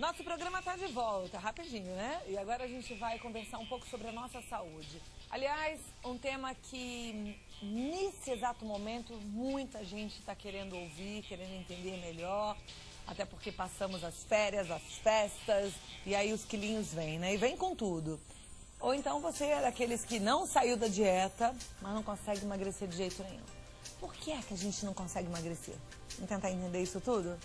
Nosso programa está de volta, rapidinho, né? E agora a gente vai conversar um pouco sobre a nossa saúde. Aliás, um tema que, nesse exato momento, muita gente está querendo ouvir, querendo entender melhor. Até porque passamos as férias, as festas, e aí os quilinhos vêm, né? E vem com tudo. Ou então você é daqueles que não saiu da dieta, mas não consegue emagrecer de jeito nenhum. Por que é que a gente não consegue emagrecer? Vamos tentar entender isso tudo?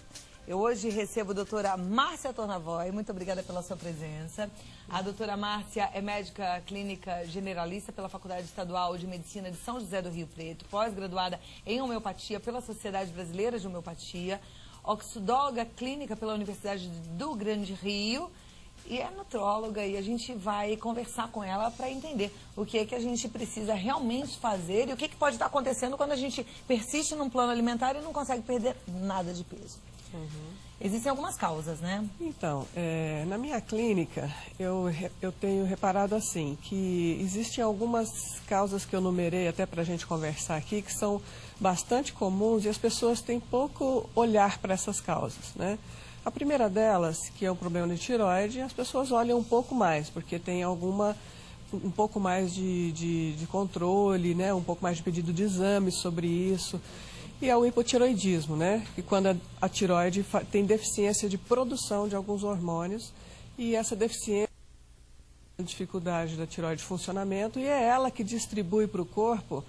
Eu hoje recebo a doutora Márcia Tornavoy, muito obrigada pela sua presença. A doutora Márcia é médica clínica generalista pela Faculdade Estadual de Medicina de São José do Rio Preto, pós-graduada em homeopatia pela Sociedade Brasileira de Homeopatia, oxidóloga clínica pela Universidade do Grande Rio e é nutróloga, e a gente vai conversar com ela para entender o que é que a gente precisa realmente fazer e o que pode estar acontecendo quando a gente persiste num plano alimentar e não consegue perder nada de peso. Existem algumas causas, né? Então, na minha clínica, eu tenho reparado assim, que existem algumas causas que eu numerei até para a gente conversar aqui, que são bastante comuns e as pessoas têm pouco olhar para essas causas, né? A primeira delas, que é o problema de tireoide, as pessoas olham um pouco mais, porque tem um pouco mais de controle, né? Um pouco mais de pedido de exames sobre isso. E é o hipotireoidismo, né? Que quando a tireoide tem deficiência de produção de alguns hormônios e essa deficiência é a dificuldade da tireoide de funcionamento e é ela que distribui para o corpo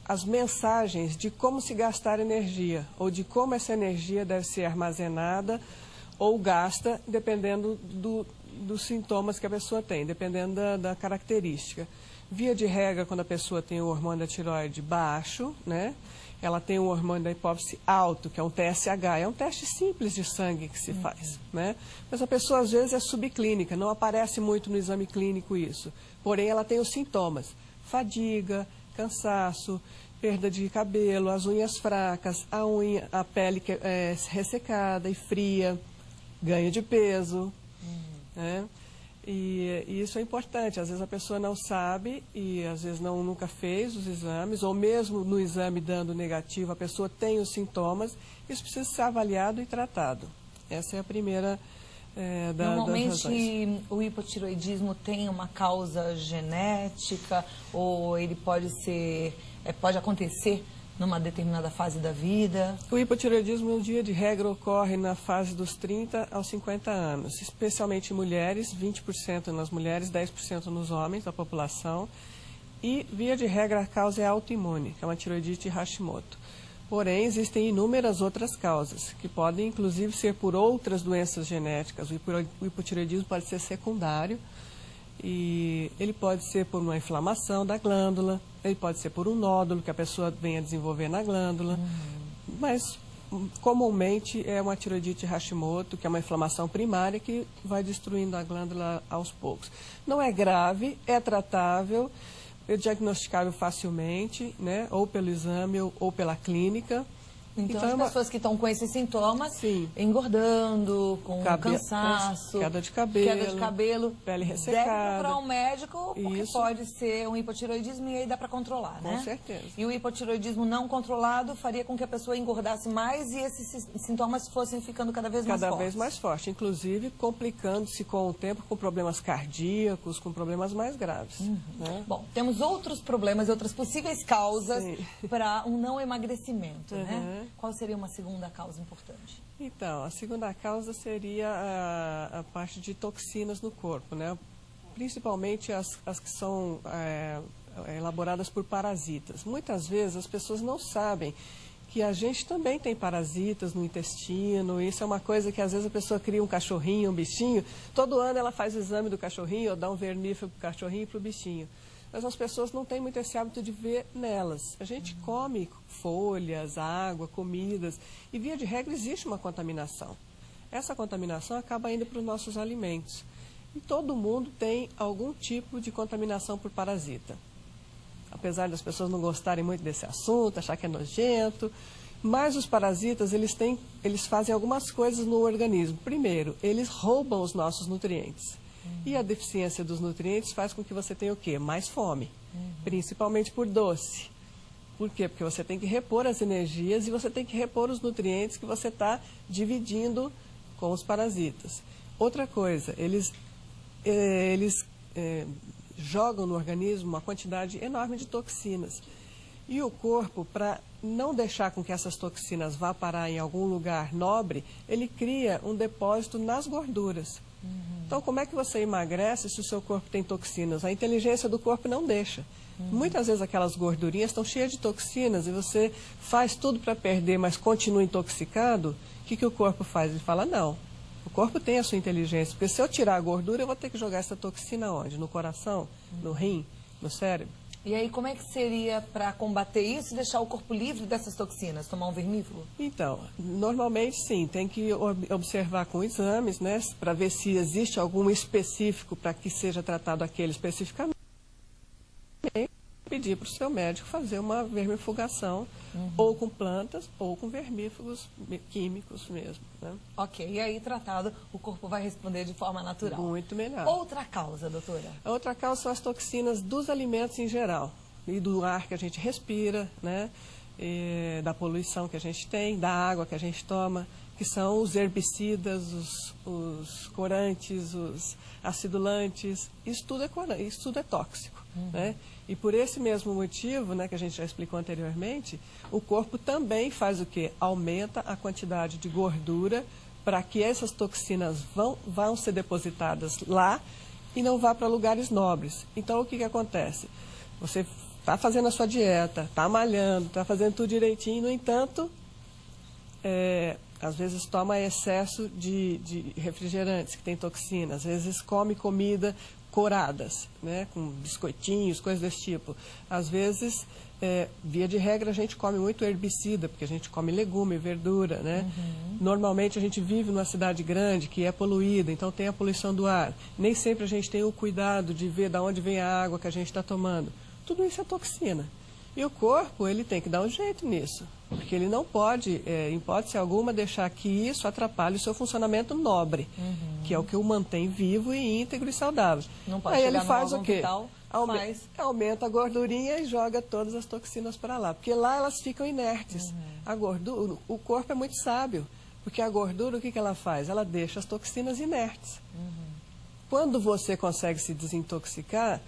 as mensagens de como se gastar energia ou de como essa energia deve ser armazenada ou gasta, dependendo dos sintomas que a pessoa tem, dependendo da característica. Via de regra, quando a pessoa tem o hormônio da tireoide baixo, né? Ela tem o hormônio da hipófise alto, que é um TSH, é um teste simples de sangue que se faz, né? Mas a pessoa às vezes é subclínica, não aparece muito no exame clínico isso. Porém, ela tem os sintomas: fadiga, cansaço, perda de cabelo, as unhas fracas, a pele ressecada e fria, ganho de peso, né? E isso é importante, às vezes a pessoa não sabe e às vezes nunca fez os exames, ou mesmo no exame dando negativo, a pessoa tem os sintomas, isso precisa ser avaliado e tratado. Essa é a primeira das razões. Normalmente o hipotireoidismo tem uma causa genética ou ele pode acontecer numa determinada fase da vida? O hipotireoidismo, no dia de regra, ocorre na fase dos 30 aos 50 anos, especialmente em mulheres, 20% nas mulheres, 10% nos homens da população. E, via de regra, a causa é autoimune, que é uma tireoidite Hashimoto. Porém, existem inúmeras outras causas, que podem, inclusive, ser por outras doenças genéticas. O hipotireoidismo pode ser secundário, e ele pode ser por uma inflamação da glândula, ele pode ser por um nódulo que a pessoa venha desenvolver na glândula, mas comumente é uma tireoidite Hashimoto, que é uma inflamação primária que vai destruindo a glândula aos poucos. Não é grave, é tratável, é diagnosticável facilmente, né, ou pelo exame ou pela clínica. Então as pessoas que estão com esses sintomas, sim, engordando, com cansaço, queda de cabelo, pele ressecada, devem procurar um médico, porque pode ser um hipotireoidismo e aí dá para controlar, né? Com certeza. E o hipotireoidismo não controlado faria com que a pessoa engordasse mais e esses sintomas fossem ficando cada vez mais fortes. Cada vez mais forte, inclusive complicando-se com o tempo com problemas cardíacos, com problemas mais graves. Né? Bom, temos outros problemas, outras possíveis causas para um não emagrecimento, né? Qual seria uma segunda causa importante? Então, a segunda causa seria a parte de toxinas no corpo, né? Principalmente as que são elaboradas por parasitas. Muitas vezes as pessoas não sabem que a gente também tem parasitas no intestino. Isso é uma coisa que às vezes a pessoa cria um cachorrinho, um bichinho, todo ano ela faz o exame do cachorrinho ou dá um vernífero para o cachorrinho e para o bichinho. Mas as pessoas não têm muito esse hábito de ver nelas. A gente come folhas, água, comidas, e via de regra existe uma contaminação. Essa contaminação acaba indo para os nossos alimentos. E todo mundo tem algum tipo de contaminação por parasita. Apesar das pessoas não gostarem muito desse assunto, achar que é nojento, mas os parasitas, eles fazem algumas coisas no organismo. Primeiro, eles roubam os nossos nutrientes. E a deficiência dos nutrientes faz com que você tenha o quê? Mais fome, principalmente por doce. Por quê? Porque você tem que repor as energias e você tem que repor os nutrientes que você está dividindo com os parasitas. Outra coisa, eles jogam no organismo uma quantidade enorme de toxinas. E o corpo, para não deixar com que essas toxinas vá parar em algum lugar nobre, ele cria um depósito nas gorduras. Então, como é que você emagrece se o seu corpo tem toxinas? A inteligência do corpo não deixa. Muitas vezes aquelas gordurinhas estão cheias de toxinas e você faz tudo para perder, mas continua intoxicado. O que o corpo faz? Ele fala, não. O corpo tem a sua inteligência, porque se eu tirar a gordura, eu vou ter que jogar essa toxina onde? No coração, no rim, no cérebro. E aí, como é que seria para combater isso e deixar o corpo livre dessas toxinas? Tomar um vermífugo? Então, normalmente sim, tem que observar com exames, né, para ver se existe algum específico para que seja tratado aquele especificamente. Pedir para o seu médico fazer uma vermifugação, ou com plantas, ou com vermífugos químicos mesmo. Né? Ok, e aí tratado, o corpo vai responder de forma natural. Muito melhor. Outra causa, doutora? A outra causa são as toxinas dos alimentos em geral, e do ar que a gente respira, né? Da poluição que a gente tem, da água que a gente toma, que são os herbicidas, os corantes, os acidulantes, isso tudo é tóxico. Né? E por esse mesmo motivo, né, que a gente já explicou anteriormente, o corpo também faz o quê? Aumenta a quantidade de gordura para que essas toxinas vão ser depositadas lá e não vá para lugares nobres. Então, o que acontece? Você está fazendo a sua dieta, está malhando, está fazendo tudo direitinho, no entanto, às vezes toma excesso de refrigerantes que tem toxina, às vezes come comida coradas, né, com biscoitinhos, coisas desse tipo. Às vezes, via de regra, a gente come muito herbicida, porque a gente come legume, verdura, né? Normalmente a gente vive numa cidade grande que é poluída, então tem a poluição do ar. Nem sempre a gente tem o cuidado de ver de onde vem a água que a gente está tomando. Tudo isso é toxina. E o corpo, ele tem que dar um jeito nisso, porque ele não pode, em hipótese alguma, deixar que isso atrapalhe o seu funcionamento nobre, que é o que o mantém vivo e íntegro e saudável. Não pode Aí chegar ele faz no o quê? vital, Aumenta a gordurinha e joga todas as toxinas para lá, porque lá elas ficam inertes. A gordura, o corpo é muito sábio, porque a gordura, o que ela faz? Ela deixa as toxinas inertes. Quando você consegue se desintoxicar,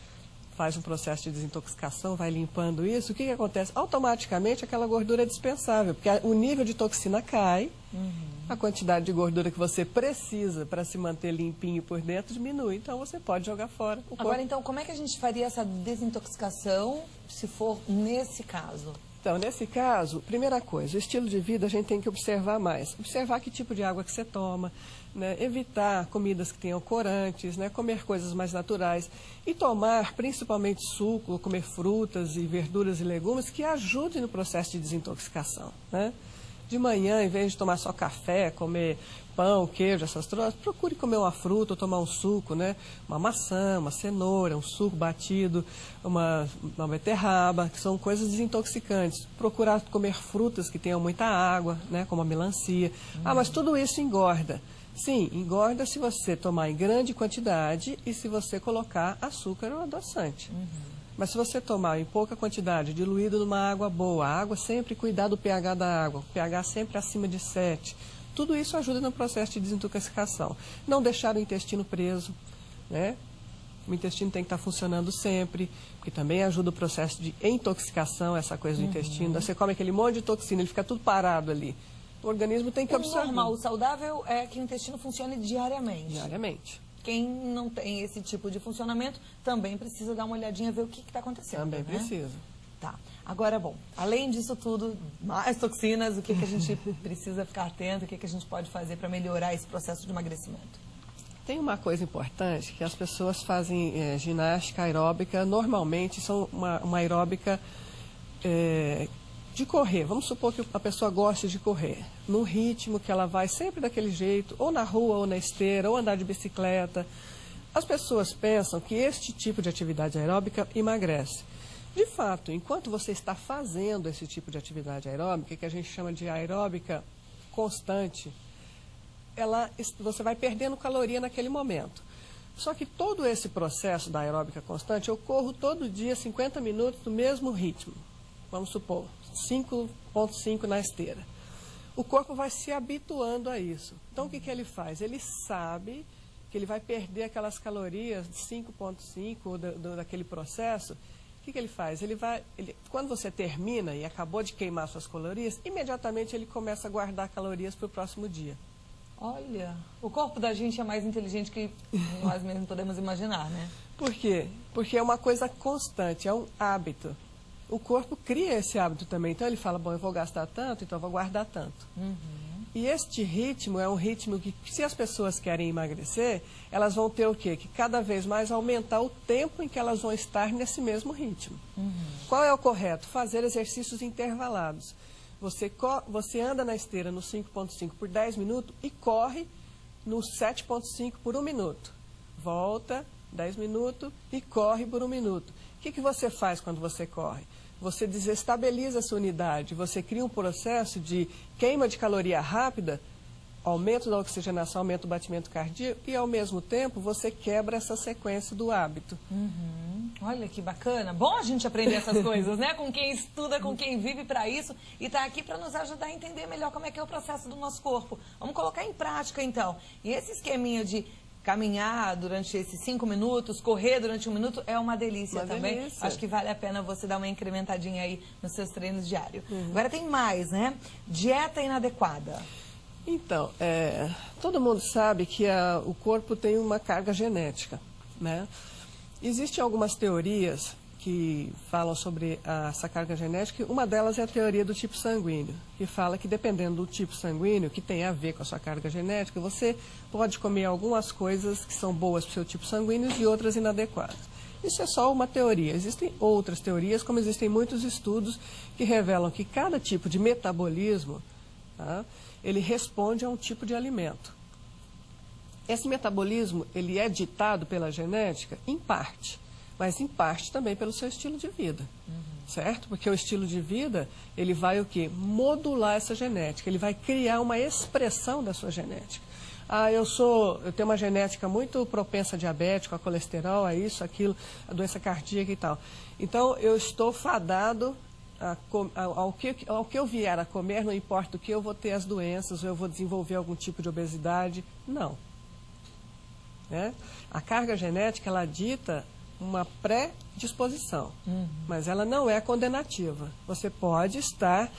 faz um processo de desintoxicação, vai limpando isso, o que acontece? Automaticamente aquela gordura é dispensável, porque o nível de toxina cai, a quantidade de gordura que você precisa para se manter limpinho por dentro diminui, então você pode jogar fora. Agora, então, como é que a gente faria essa desintoxicação se for nesse caso? Então, nesse caso, primeira coisa, o estilo de vida a gente tem que observar mais. Observar que tipo de água que você toma, né? Evitar comidas que tenham corantes, né? Comer coisas mais naturais e tomar principalmente suco, comer frutas e verduras e legumes que ajudem no processo de desintoxicação. Né? De manhã, em vez de tomar só café, comer pão, queijo, essas coisas, procure comer uma fruta ou tomar um suco, né? Uma maçã, uma cenoura, um suco batido, uma beterraba, que são coisas desintoxicantes. Procurar comer frutas que tenham muita água, né? Como a melancia. Mas tudo isso engorda. Sim, engorda se você tomar em grande quantidade e se você colocar açúcar ou adoçante. Mas se você tomar em pouca quantidade, diluído numa água boa, a água sempre cuidar do pH da água, pH sempre acima de 7, tudo isso ajuda no processo de desintoxicação. Não deixar o intestino preso, né? O intestino tem que estar funcionando sempre, porque também ajuda o processo de intoxicação, essa coisa do intestino. Você come aquele monte de toxina, ele fica tudo parado ali. O organismo tem que absorver. O normal, o saudável é que o intestino funcione diariamente. Diariamente. Quem não tem esse tipo de funcionamento também precisa dar uma olhadinha, ver o que está acontecendo. Também né? precisa. Tá. Agora, bom, além disso tudo, mais toxinas, o que a gente precisa ficar atento, o que a gente pode fazer para melhorar esse processo de emagrecimento? Tem uma coisa importante, que as pessoas fazem ginástica aeróbica, normalmente são uma aeróbica de correr. Vamos supor que a pessoa goste de correr, no ritmo que ela vai sempre daquele jeito, ou na rua, ou na esteira, ou andar de bicicleta. As pessoas pensam que este tipo de atividade aeróbica emagrece. De fato, enquanto você está fazendo esse tipo de atividade aeróbica, que a gente chama de aeróbica constante, você vai perdendo caloria naquele momento. Só que todo esse processo da aeróbica constante, eu corro todo dia 50 minutos no mesmo ritmo. Vamos supor, 5,5 na esteira. O corpo vai se habituando a isso. Então, o que ele faz? Ele sabe que ele vai perder aquelas calorias de 5,5 daquele processo. O que ele faz? Quando você termina e acabou de queimar suas calorias, imediatamente ele começa a guardar calorias para o próximo dia. Olha, o corpo da gente é mais inteligente que nós mesmos podemos imaginar, né? Por quê? Porque é uma coisa constante, é um hábito. O corpo cria esse hábito também. Então ele fala, bom, eu vou gastar tanto, então eu vou guardar tanto. E este ritmo é um ritmo que, se as pessoas querem emagrecer, elas vão ter o quê? Que cada vez mais aumentar o tempo em que elas vão estar nesse mesmo ritmo. Qual é o correto? Fazer exercícios intervalados. Você anda na esteira no 5,5 por 10 minutos e corre no 7,5 por 1 minuto. Volta, 10 minutos e corre por 1 minuto. O que você faz quando você corre? Você desestabiliza essa unidade, você cria um processo de queima de caloria rápida, aumento da oxigenação, aumento do batimento cardíaco e, ao mesmo tempo, você quebra essa sequência do hábito. Olha que bacana. Bom a gente aprender essas coisas, né? Com quem estuda, com quem vive para isso e está aqui para nos ajudar a entender melhor como é que é o processo do nosso corpo. Vamos colocar em prática, então. E esse esqueminha de caminhar durante esses 5 minutos, correr durante 1 minuto, é uma delícia também. Delícia. Acho que vale a pena você dar uma incrementadinha aí nos seus treinos diários. Agora tem mais, né? Dieta inadequada. Então, todo mundo sabe que o corpo tem uma carga genética, né? Existem algumas teorias que falam sobre essa carga genética. Uma delas é a teoria do tipo sanguíneo, que fala que dependendo do tipo sanguíneo, que tem a ver com a sua carga genética, você pode comer algumas coisas que são boas para o seu tipo sanguíneo e outras inadequadas. Isso é só uma teoria. Existem outras teorias, como existem muitos estudos que revelam que cada tipo de metabolismo, tá, ele responde a um tipo de alimento. Esse metabolismo, ele é ditado pela genética, em parte, mas em parte também pelo seu estilo de vida, certo? Porque o estilo de vida, ele vai o quê? Modular essa genética, ele vai criar uma expressão da sua genética. Eu tenho uma genética muito propensa a diabetes, a colesterol, a isso, aquilo, a doença cardíaca e tal. Então, eu estou fadado ao que eu vier a comer, não importa o que, eu vou ter as doenças, ou eu vou desenvolver algum tipo de obesidade. Não. Né? A carga genética, ela dita uma predisposição, mas ela não é condenativa. Você pode estar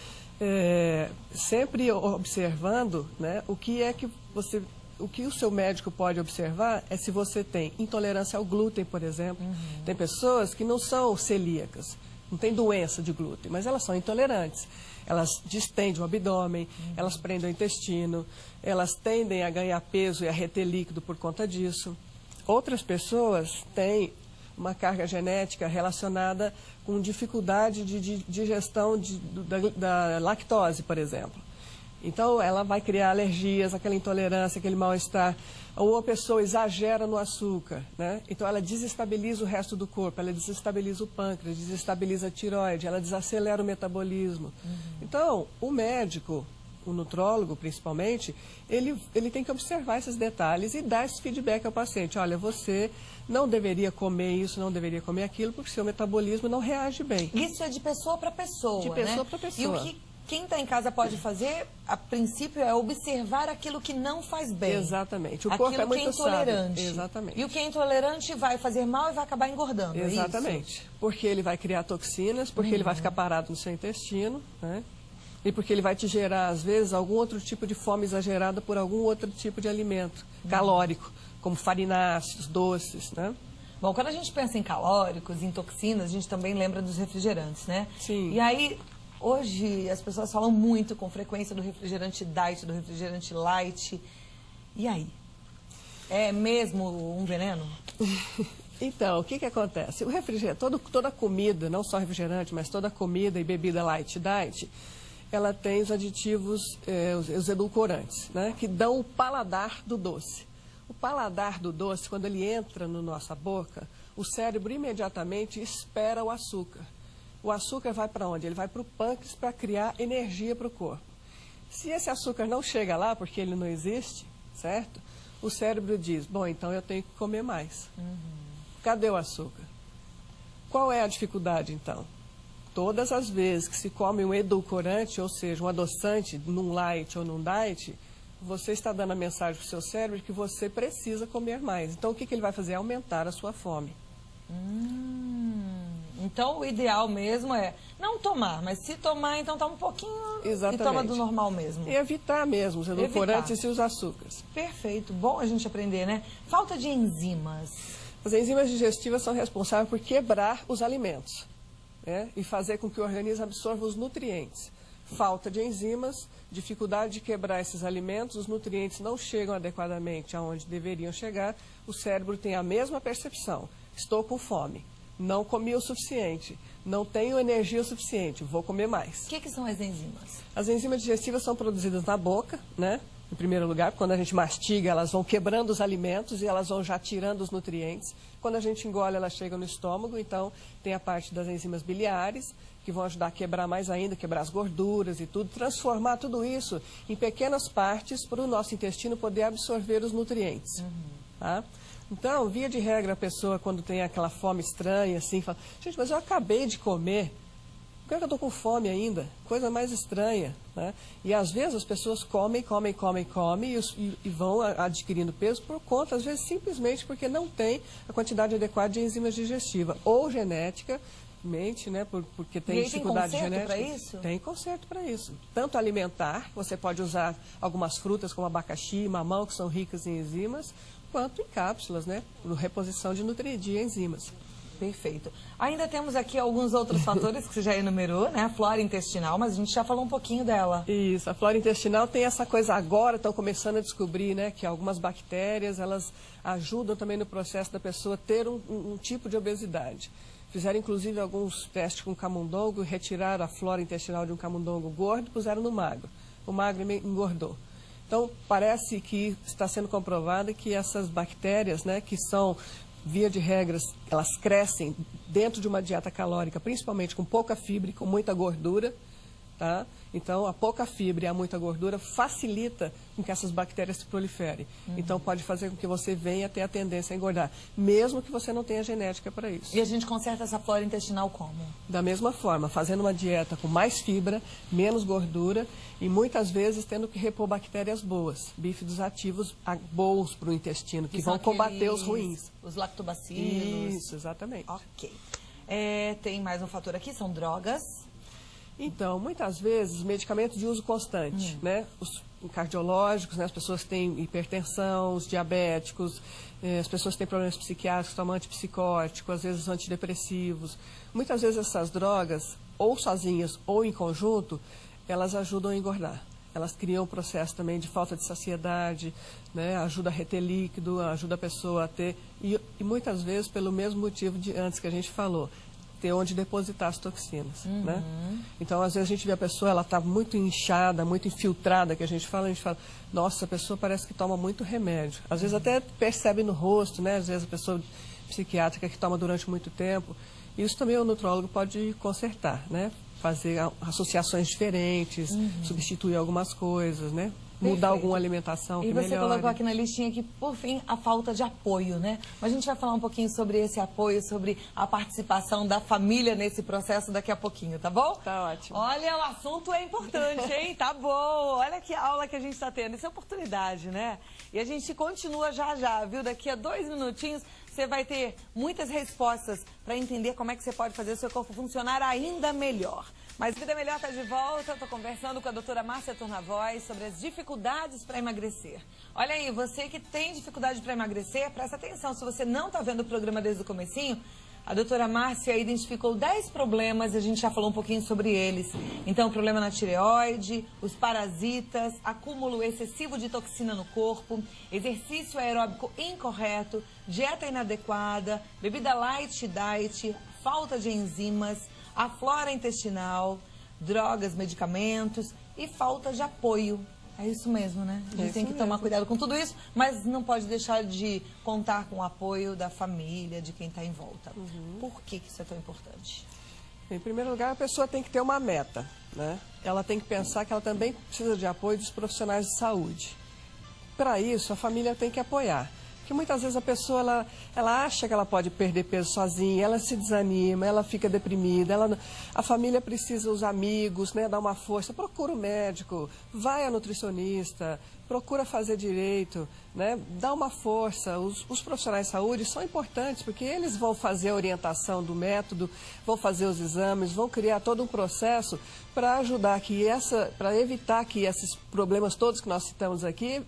sempre observando, né, o que o seu médico pode observar é se você tem intolerância ao glúten, por exemplo. Tem pessoas que não são celíacas, não tem doença de glúten, mas elas são intolerantes. Elas distendem o abdômen, elas prendem o intestino, elas tendem a ganhar peso e a reter líquido por conta disso. Outras pessoas têm uma carga genética relacionada com dificuldade de digestão da lactose, por exemplo. Então, ela vai criar alergias, aquela intolerância, aquele mal-estar. Ou a pessoa exagera no açúcar, né? Então, ela desestabiliza o resto do corpo, ela desestabiliza o pâncreas, desestabiliza a tireoide, ela desacelera o metabolismo. Então, o médico, o nutrólogo principalmente, ele tem que observar esses detalhes e dar esse feedback ao paciente. Olha, você não deveria comer isso, não deveria comer aquilo, porque seu metabolismo não reage bem. Isso é de pessoa para pessoa, De pessoa para pessoa. E o que quem está em casa pode fazer, a princípio, é observar aquilo que não faz bem. Exatamente. O corpo é muito intolerante. sábio. Exatamente. E o que é intolerante vai fazer mal e vai acabar engordando. Exatamente. É isso? Porque ele vai criar toxinas, porque ele vai ficar parado no seu intestino, né? E porque ele vai te gerar, às vezes, algum outro tipo de fome exagerada por algum outro tipo de alimento calórico, como farináceos, doces, né? Bom, quando a gente pensa em calóricos, em toxinas, a gente também lembra dos refrigerantes, né? Sim. E aí, hoje, as pessoas falam muito com frequência do refrigerante diet, do refrigerante light. E aí? É mesmo um veneno? Então, o que acontece? O refrigerante, toda comida, não só refrigerante, mas toda comida e bebida light diet, ela tem os aditivos, os edulcorantes, né, que dão o paladar do doce. O paladar do doce, quando ele entra na nossa boca, o cérebro imediatamente espera o açúcar. O açúcar vai para onde? Ele vai para o pâncreas para criar energia para o corpo. Se esse açúcar não chega lá, porque ele não existe, certo? O cérebro diz, bom, então eu tenho que comer mais. Cadê o açúcar? Qual é a dificuldade, então? Todas as vezes que se come um edulcorante, ou seja, um adoçante num light ou num diet, você está dando a mensagem para o seu cérebro de que você precisa comer mais. Então, o que ele vai fazer? Aumentar a sua fome. Então, o ideal mesmo é não tomar, mas se tomar, então toma um pouquinho. Exatamente. E toma do normal mesmo. E evitar mesmo os edulcorantes e os açúcares. Perfeito. Bom a gente aprender, né? Falta de enzimas. As enzimas digestivas são responsáveis por quebrar os alimentos, né? E fazer com que o organismo absorva os nutrientes. Falta de enzimas, dificuldade de quebrar esses alimentos, os nutrientes não chegam adequadamente aonde deveriam chegar, o cérebro tem a mesma percepção. Estou com fome, não comi o suficiente, não tenho energia o suficiente, vou comer mais. O que são as enzimas? As enzimas digestivas são produzidas na boca, né? Em primeiro lugar, quando a gente mastiga, elas vão quebrando os alimentos e elas vão já tirando os nutrientes. Quando a gente engole, elas chegam no estômago, então tem a parte das enzimas biliares, que vão ajudar a quebrar mais ainda, quebrar as gorduras e tudo, transformar tudo isso em pequenas partes para o nosso intestino poder absorver os nutrientes. Tá? Então, via de regra, a pessoa, quando tem aquela fome estranha, assim, fala, gente, mas eu acabei de comer, por que eu estou com fome ainda? Coisa mais estranha, né? E às vezes as pessoas comem e vão adquirindo peso por conta, às vezes, simplesmente porque não tem a quantidade adequada de enzimas digestivas, ou geneticamente, né? Porque tem dificuldade genética. Tem conserto para isso? Tem conserto para isso. Tanto alimentar, você pode usar algumas frutas como abacaxi, mamão, que são ricas em enzimas, quanto em cápsulas, né? Por reposição de enzimas. Perfeito. Ainda temos aqui alguns outros fatores que você já enumerou, né? A flora intestinal, mas a gente já falou um pouquinho dela. Isso, a flora intestinal tem essa coisa agora, estão começando a descobrir, né? Que algumas bactérias, elas ajudam também no processo da pessoa ter um tipo de obesidade. Fizeram, inclusive, alguns testes com camundongo, retiraram a flora intestinal de um camundongo gordo e puseram no magro. O magro engordou. Então, parece que está sendo comprovado que essas bactérias, né, que são, via de regras, elas crescem dentro de uma dieta calórica, principalmente com pouca fibra e com muita gordura, tá? Então, a pouca fibra e a muita gordura facilita com que essas bactérias se proliferem. Então, pode fazer com que você venha ter a tendência a engordar, mesmo que você não tenha genética para isso. E a gente conserta essa flora intestinal como? Da mesma forma, fazendo uma dieta com mais fibra, menos gordura e muitas vezes tendo que repor bactérias boas, bífidos ativos bons para o intestino, que vão combater os ruins. Os lactobacilos. Isso, exatamente. Ok. Tem mais um fator aqui, são drogas. Então, muitas vezes, medicamentos de uso constante, né? Os cardiológicos, né? As pessoas que têm hipertensão, os diabéticos, as pessoas que têm problemas psiquiátricos, tomam antipsicótico, às vezes antidepressivos. Muitas vezes essas drogas, ou sozinhas ou em conjunto, elas ajudam a engordar. Elas criam um processo também de falta de saciedade, né? Ajuda a reter líquido, ajuda a pessoa a ter... E muitas vezes pelo mesmo motivo de antes que a gente falou, ter onde depositar as toxinas, né? Então, às vezes a gente vê a pessoa, ela está muito inchada, muito infiltrada, que a gente fala, nossa, a pessoa parece que toma muito remédio. Às vezes até percebe no rosto, né? Às vezes a pessoa psiquiátrica que toma durante muito tempo. Isso também o nutrólogo pode consertar, né? Fazer associações diferentes, substituir algumas coisas, né? Mudar alguma alimentação que melhore. E você colocou aqui na listinha que, por fim, a falta de apoio, né? Mas a gente vai falar um pouquinho sobre esse apoio, sobre a participação da família nesse processo daqui a pouquinho, tá bom? Tá ótimo. Olha, o assunto é importante, hein? Tá bom. Olha que aula que a gente está tendo. Isso é oportunidade, né? E a gente continua já, viu? Daqui a 2 minutinhos você vai ter muitas respostas para entender como é que você pode fazer o seu corpo funcionar ainda melhor. Mas Vida Melhor está de volta, estou conversando com a doutora Márcia Tornavoz sobre as dificuldades para emagrecer. Olha aí, você que tem dificuldade para emagrecer, presta atenção, se você não está vendo o programa desde o comecinho, a doutora Márcia identificou 10 problemas e a gente já falou um pouquinho sobre eles. Então, o problema na tireoide, os parasitas, acúmulo excessivo de toxina no corpo, exercício aeróbico incorreto, dieta inadequada, bebida light diet, falta de enzimas, a flora intestinal, drogas, medicamentos e falta de apoio. É isso mesmo, né? A gente tem que tomar cuidado com tudo isso, mas não pode deixar de contar com o apoio da família, de quem está em volta. Por que isso é tão importante? Em primeiro lugar, a pessoa tem que ter uma meta, né? Ela tem que pensar que ela também precisa de apoio dos profissionais de saúde. Para isso, a família tem que apoiar. Porque muitas vezes a pessoa, ela acha que ela pode perder peso sozinha, ela se desanima, ela fica deprimida, a família precisa, os amigos, né, dar uma força, procura o médico, vai a nutricionista, procura fazer direito, né, dá uma força. Os profissionais de saúde são importantes, porque eles vão fazer a orientação do método, vão fazer os exames, vão criar todo um processo para ajudar para evitar que esses problemas todos que nós citamos aqui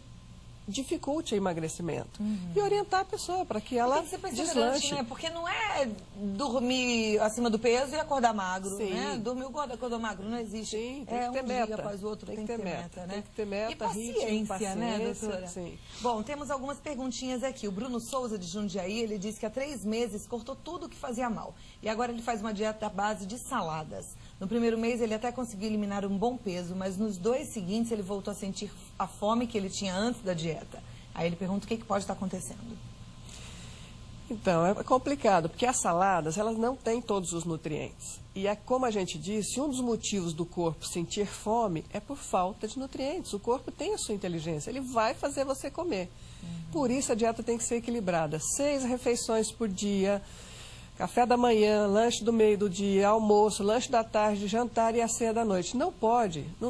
dificulte o emagrecimento. E orientar a pessoa para que ela deslanche. Né? Porque não é dormir acima do peso e acordar magro, né? Dormiu gordo, acordou magro, não existe. Sim, tem que ter meta. Dia após o outro tem que ter meta, né? Tem que ter meta, e paciência, ritmo, né, doutora? Sim. Bom, temos algumas perguntinhas aqui. O Bruno Souza, de Jundiaí, ele disse que há 3 meses cortou tudo que fazia mal. E agora ele faz uma dieta à base de saladas. No primeiro mês ele até conseguiu eliminar um bom peso, mas nos 2 seguintes ele voltou a sentir a fome que ele tinha antes da dieta. Aí ele pergunta o que pode estar acontecendo. Então, é complicado, porque as saladas, elas não têm todos os nutrientes. E é como a gente disse, um dos motivos do corpo sentir fome é por falta de nutrientes. O corpo tem a sua inteligência, ele vai fazer você comer. Por isso a dieta tem que ser equilibrada. 6 refeições por dia, café da manhã, lanche do meio do dia, almoço, lanche da tarde, jantar e a ceia da noite. Não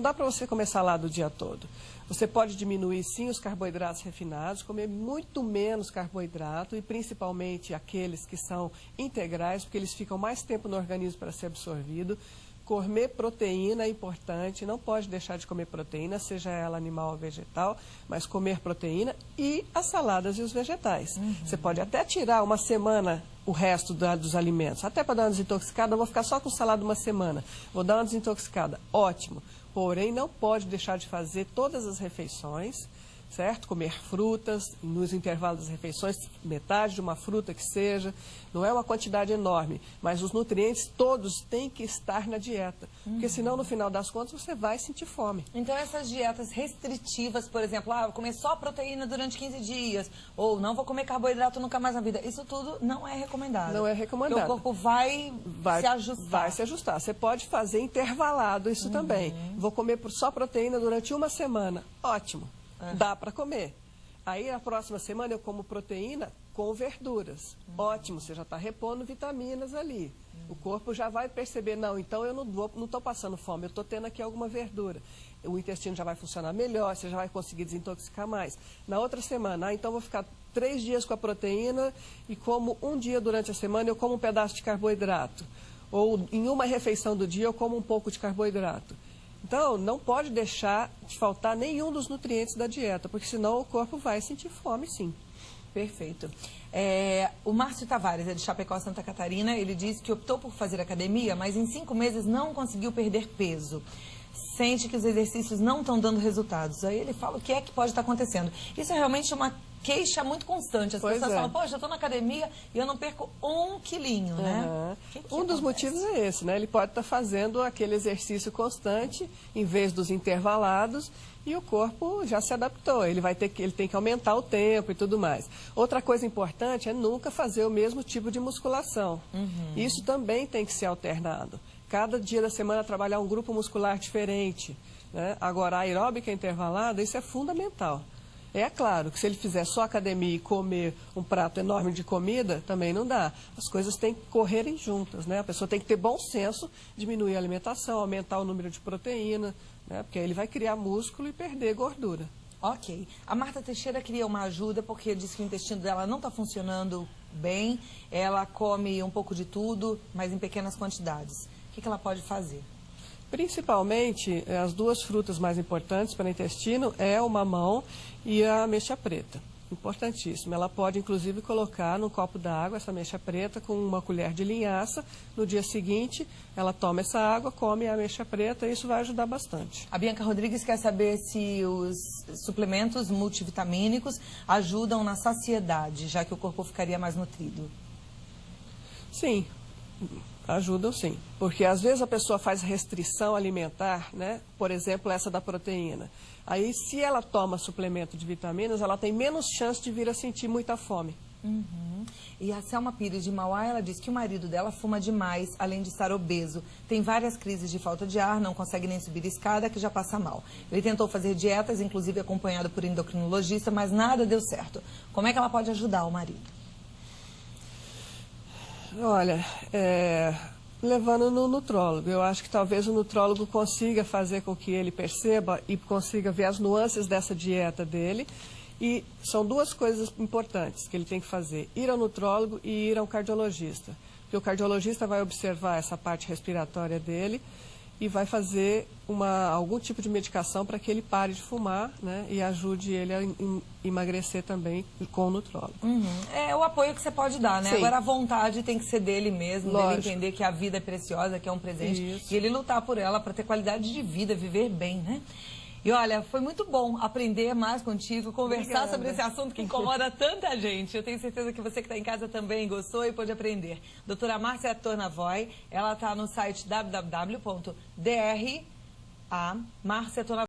dá para você comer salada o dia todo. Você pode diminuir, sim, os carboidratos refinados, comer muito menos carboidrato e principalmente aqueles que são integrais, porque eles ficam mais tempo no organismo para ser absorvido. Comer proteína é importante, não pode deixar de comer proteína, seja ela animal ou vegetal, mas comer proteína e as saladas e os vegetais. Você pode até tirar uma semana o resto dos alimentos, até para dar uma desintoxicada, eu vou ficar só com salada uma semana, vou dar uma desintoxicada, ótimo. Porém, não pode deixar de fazer todas as refeições, certo? Comer frutas nos intervalos das refeições, metade de uma fruta que seja. Não é uma quantidade enorme, mas os nutrientes todos têm que estar na dieta. Porque senão, no final das contas, você vai sentir fome. Então, essas dietas restritivas, por exemplo, vou comer só proteína durante 15 dias, ou não vou comer carboidrato nunca mais na vida, isso tudo não é recomendado. Não é recomendado. Porque o corpo vai se ajustar. Vai se ajustar. Você pode fazer intervalado isso também. Vou comer só proteína durante uma semana. Ótimo. Dá para comer. Aí, na próxima semana, eu como proteína com verduras. Ótimo, você já está repondo vitaminas ali. O corpo já vai perceber, não, então eu não estou passando fome, eu estou tendo aqui alguma verdura. O intestino já vai funcionar melhor, você já vai conseguir desintoxicar mais. Na outra semana, então eu vou ficar 3 dias com a proteína e como um dia durante a semana eu como um pedaço de carboidrato. Ou em uma refeição do dia eu como um pouco de carboidrato. Então, não pode deixar de faltar nenhum dos nutrientes da dieta, porque senão o corpo vai sentir fome, sim. Perfeito. O Márcio Tavares, é de Chapecó, Santa Catarina, ele diz que optou por fazer academia, mas em 5 meses não conseguiu perder peso. Sente que os exercícios não estão dando resultados. Aí ele fala o que é que pode estar acontecendo. Isso é realmente uma queixa muito constante. As pessoas falam, poxa, eu estou na academia e eu não perco 1 quilinho, né? Um dos motivos é esse, né? Ele pode estar fazendo aquele exercício constante em vez dos intervalados e o corpo já se adaptou. Ele tem que aumentar o tempo e tudo mais. Outra coisa importante é nunca fazer o mesmo tipo de musculação. Isso também tem que ser alternado. Cada dia da semana trabalhar um grupo muscular diferente, né? Agora, a aeróbica intervalada, isso é fundamental. É claro que se ele fizer só academia e comer um prato enorme de comida, também não dá. As coisas têm que correrem juntas, né? A pessoa tem que ter bom senso, diminuir a alimentação, aumentar o número de proteína, né? Porque aí ele vai criar músculo e perder gordura. Ok. A Marta Teixeira queria uma ajuda porque disse que o intestino dela não está funcionando bem. Ela come um pouco de tudo, mas em pequenas quantidades. O que ela pode fazer? Principalmente, as 2 frutas mais importantes para o intestino é o mamão e a ameixa preta. Importantíssimo. Ela pode, inclusive, colocar num copo d'água essa ameixa preta com uma colher de linhaça. No dia seguinte, ela toma essa água, come a ameixa preta e isso vai ajudar bastante. A Bianca Rodrigues quer saber se os suplementos multivitamínicos ajudam na saciedade, já que o corpo ficaria mais nutrido. Sim. Ajudam sim, porque às vezes a pessoa faz restrição alimentar, né? Por exemplo, essa da proteína. Aí, se ela toma suplemento de vitaminas, ela tem menos chance de vir a sentir muita fome. E a Selma Pires de Mauá, ela diz que o marido dela fuma demais, além de estar obeso. Tem várias crises de falta de ar, não consegue nem subir escada, que já passa mal. Ele tentou fazer dietas, inclusive acompanhado por endocrinologista, mas nada deu certo. Como é que ela pode ajudar o marido? Olha, levando no nutrólogo. Eu acho que talvez o nutrólogo consiga fazer com que ele perceba e consiga ver as nuances dessa dieta dele. E são duas coisas importantes que ele tem que fazer: ir ao nutrólogo e ir ao cardiologista. Porque o cardiologista vai observar essa parte respiratória dele e vai fazer algum tipo de medicação para que ele pare de fumar, né, e ajude ele a emagrecer também com o nutrólogo. É o apoio que você pode dar, né? Sim. Agora a vontade tem que ser dele mesmo, Lógico. dele entender que a vida é preciosa, que é um presente. Isso. E ele lutar por ela para ter qualidade de vida, viver bem, né? E olha, foi muito bom aprender mais contigo, conversar Obrigada. sobre esse assunto que incomoda tanta gente. Eu tenho certeza que você que está em casa também gostou e pôde aprender. Doutora Márcia Tornavoy, ela está no site www.drA. Márcia Tornavoy.